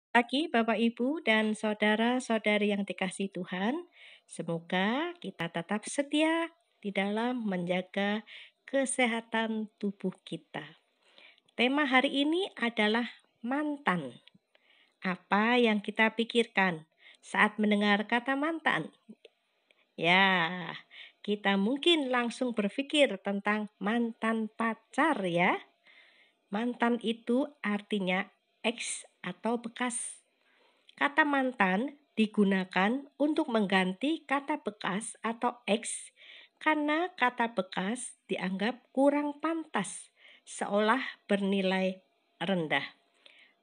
Pagi Bapak Ibu dan saudara-saudari yang dikasihi Tuhan, semoga kita tetap setia di dalam menjaga kesehatan tubuh kita. Tema hari ini adalah mantan. Apa yang kita pikirkan saat mendengar kata mantan? Ya, kita mungkin langsung berpikir tentang mantan pacar ya. Mantan itu artinya ex atau bekas. Kata mantan digunakan untuk mengganti kata bekas atau ex karena kata bekas dianggap kurang pantas, seolah bernilai rendah.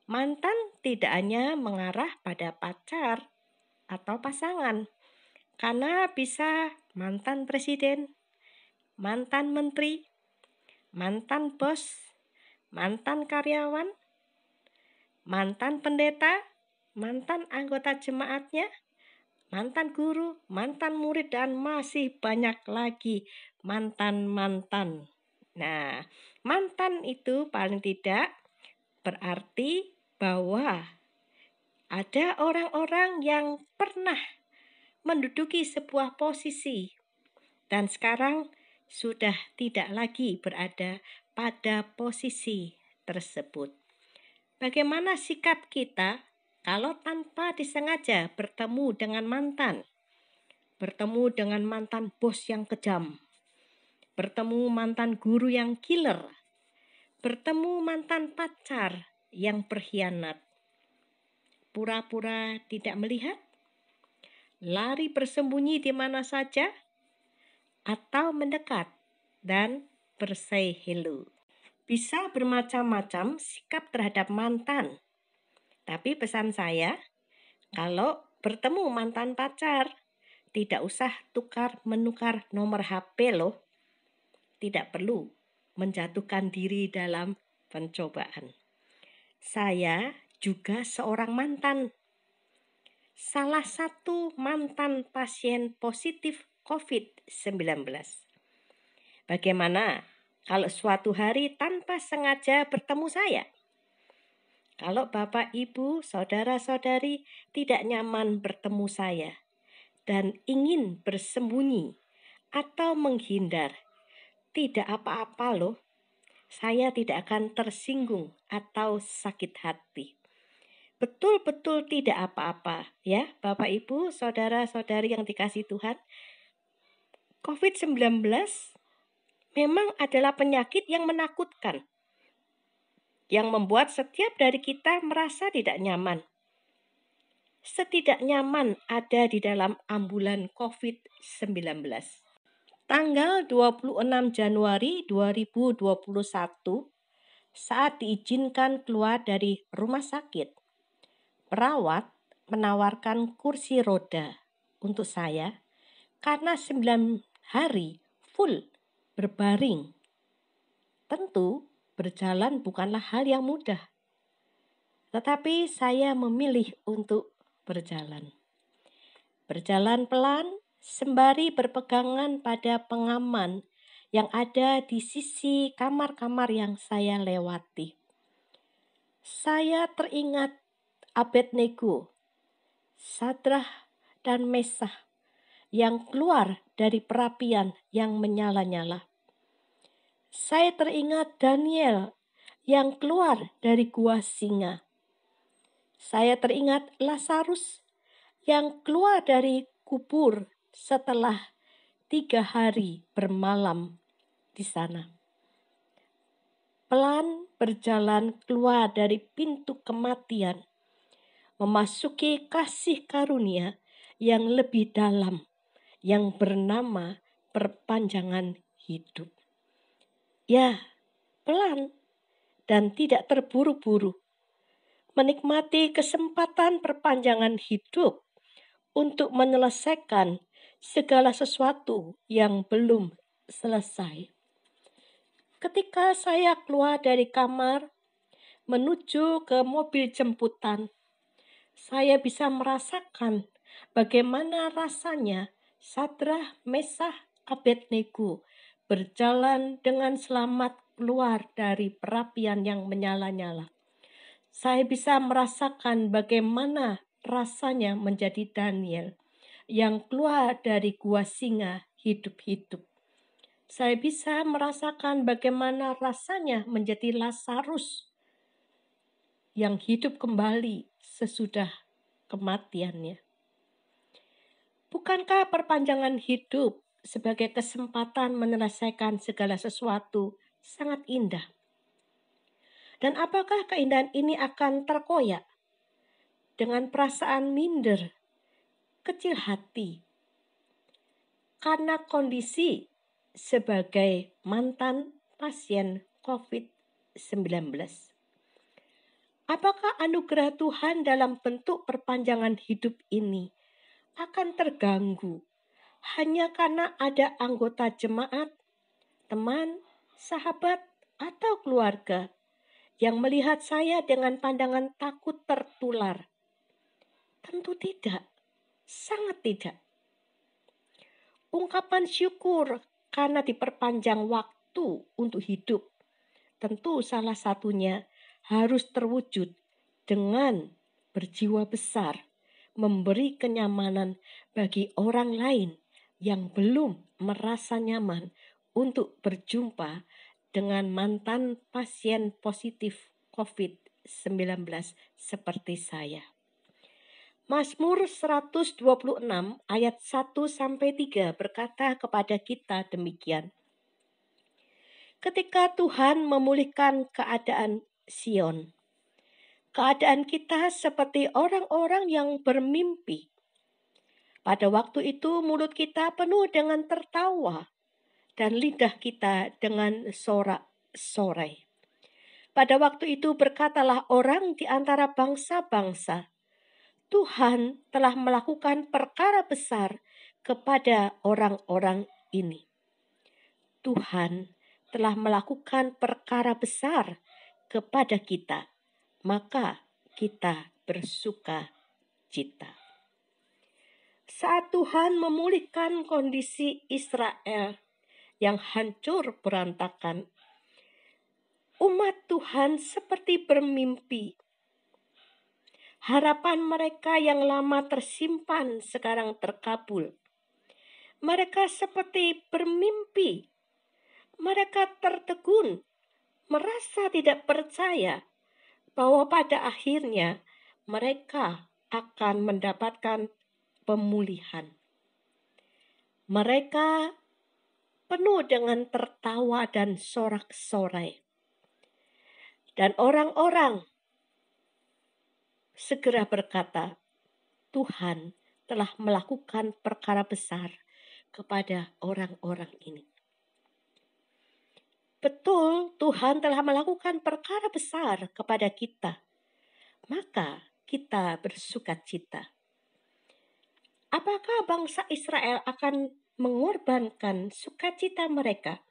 Mantan tidak hanya mengarah pada pacar atau pasangan, karena bisa mantan presiden, mantan menteri, mantan bos, mantan karyawan, mantan pendeta, mantan anggota jemaatnya, mantan guru, mantan murid, dan masih banyak lagi mantan-mantan. Nah, mantan itu paling tidak berarti bahwa ada orang-orang yang pernah menduduki sebuah posisi dan sekarang sudah tidak lagi berada pada posisi tersebut. Bagaimana sikap kita kalau tanpa disengaja bertemu dengan mantan? Bertemu dengan mantan bos yang kejam, bertemu mantan guru yang killer, bertemu mantan pacar yang berkhianat. Pura-pura tidak melihat, lari bersembunyi di mana saja, atau mendekat dan bersay hello. Bisa bermacam-macam sikap terhadap mantan. Tapi pesan saya, kalau bertemu mantan pacar, tidak usah tukar-menukar nomor HP loh. Tidak perlu menjatuhkan diri dalam pencobaan. Saya juga seorang mantan. Salah satu mantan pasien positif COVID-19. Bagaimana kalau suatu hari tanpa sengaja bertemu saya? Kalau Bapak, Ibu, saudara-saudari tidak nyaman bertemu saya dan ingin bersembunyi atau menghindar, tidak apa-apa loh. Saya tidak akan tersinggung atau sakit hati. Betul-betul tidak apa-apa ya Bapak, Ibu, saudara-saudari yang dikasihi Tuhan. COVID-19 memang adalah penyakit yang menakutkan, yang membuat setiap dari kita merasa tidak nyaman. Setidak nyaman ada di dalam ambulan COVID-19. Tanggal 26 Januari 2021, saat diizinkan keluar dari rumah sakit, perawat menawarkan kursi roda untuk saya karena 9 hari full berbaring. Tentu berjalan bukanlah hal yang mudah, tetapi saya memilih untuk berjalan. Berjalan pelan sembari berpegangan pada pengaman yang ada di sisi kamar-kamar yang saya lewati. Saya teringat Abednego, Sadrah dan Mesah yang keluar dari perapian yang menyala-nyala. Saya teringat Daniel yang keluar dari gua singa. Saya teringat Lazarus yang keluar dari kubur setelah 3 hari bermalam di sana. Pelan berjalan keluar dari pintu kematian, memasuki kasih karunia yang lebih dalam, yang bernama perpanjangan hidup. Ya, pelan dan tidak terburu-buru, menikmati kesempatan perpanjangan hidup untuk menyelesaikan segala sesuatu yang belum selesai. Ketika saya keluar dari kamar menuju ke mobil jemputan, saya bisa merasakan bagaimana rasanya Sadrah, Mesah, Abednego berjalan dengan selamat keluar dari perapian yang menyala-nyala. Saya bisa merasakan bagaimana rasanya menjadi Daniel yang keluar dari gua singa hidup-hidup. Saya bisa merasakan bagaimana rasanya menjadi Lazarus yang hidup kembali sesudah kematiannya. Bukankah perpanjangan hidup sebagai kesempatan menyelesaikan segala sesuatu sangat indah? Dan apakah keindahan ini akan terkoyak dengan perasaan minder, kecil hati, karena kondisi sebagai mantan pasien COVID-19? Apakah anugerah Tuhan dalam bentuk perpanjangan hidup ini akan terganggu hanya karena ada anggota jemaat, teman, sahabat, atau keluarga yang melihat saya dengan pandangan takut tertular? Tentu tidak, sangat tidak. Ungkapan syukur karena diperpanjang waktu untuk hidup, tentu salah satunya harus terwujud dengan berjiwa besar, memberi kenyamanan bagi orang lain yang belum merasa nyaman untuk berjumpa dengan mantan pasien positif COVID-19 seperti saya. Mazmur 126 ayat 1-3 berkata kepada kita demikian. Ketika Tuhan memulihkan keadaan Sion, keadaan kita seperti orang-orang yang bermimpi. Pada waktu itu mulut kita penuh dengan tertawa dan lidah kita dengan sorak-sorai. Pada waktu itu berkatalah orang di antara bangsa-bangsa, Tuhan telah melakukan perkara besar kepada orang-orang ini. Tuhan telah melakukan perkara besar kepada kita, maka kita bersuka cita. Saat Tuhan memulihkan kondisi Israel yang hancur berantakan, umat Tuhan seperti bermimpi. Harapan mereka yang lama tersimpan sekarang terkabul. Mereka seperti bermimpi. Mereka tertegun, merasa tidak percaya bahwa pada akhirnya mereka akan mendapatkan pemulihan. Mereka penuh dengan tertawa dan sorak-sorai. Dan orang-orang segera berkata, Tuhan telah melakukan perkara besar kepada orang-orang ini. Betul, Tuhan telah melakukan perkara besar kepada kita. Maka kita bersukacita. Apakah bangsa Israel akan mengorbankan sukacita mereka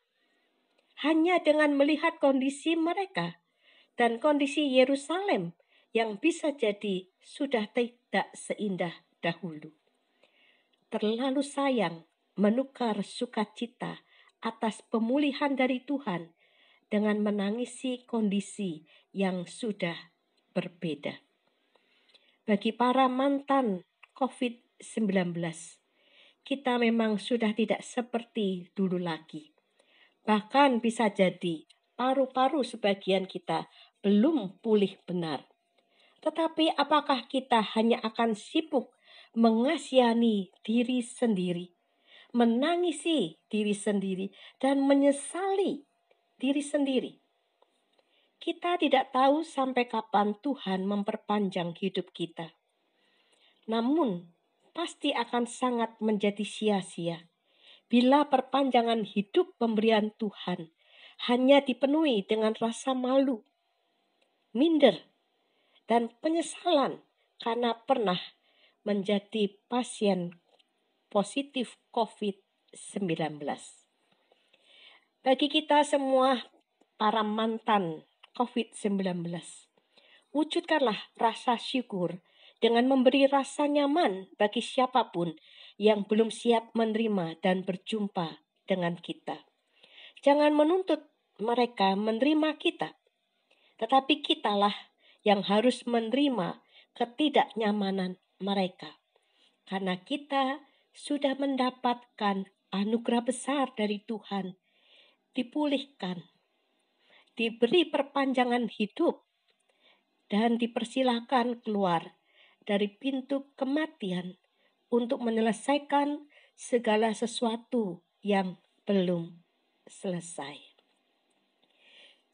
hanya dengan melihat kondisi mereka dan kondisi Yerusalem yang bisa jadi sudah tidak seindah dahulu? Terlalu sayang menukar sukacita atas pemulihan dari Tuhan dengan menangisi kondisi yang sudah berbeda. Bagi para mantan COVID-19, kita memang sudah tidak seperti dulu lagi. Bahkan bisa jadi paru-paru sebagian kita belum pulih benar. Tetapi apakah kita hanya akan sibuk mengasihani diri sendiri, menangisi diri sendiri, dan menyesali diri sendiri? Kita tidak tahu sampai kapan Tuhan memperpanjang hidup kita. Namun, pasti akan sangat menjadi sia-sia bila perpanjangan hidup pemberian Tuhan hanya dipenuhi dengan rasa malu, minder, dan penyesalan karena pernah menjadi pasien positif COVID-19. Bagi kita semua para mantan COVID-19, wujudkanlah rasa syukur dengan memberi rasa nyaman bagi siapapun yang belum siap menerima dan berjumpa dengan kita. Jangan menuntut mereka menerima kita, tetapi kitalah yang harus menerima ketidaknyamanan mereka. Karena kita sudah mendapatkan anugerah besar dari Tuhan, dipulihkan, diberi perpanjangan hidup, dan dipersilahkan keluar dari pintu kematian untuk menyelesaikan segala sesuatu yang belum selesai.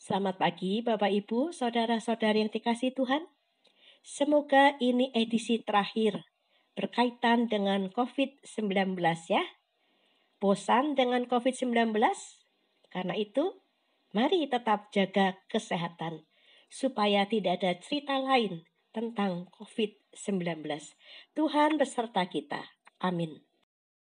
Selamat pagi Bapak Ibu, saudara-saudari yang dikasihi Tuhan. Semoga ini edisi terakhir berkaitan dengan COVID-19 ya. Bosan dengan COVID-19? Karena itu, mari tetap jaga kesehatan supaya tidak ada cerita lain tentang COVID-19. Tuhan beserta kita. Amin.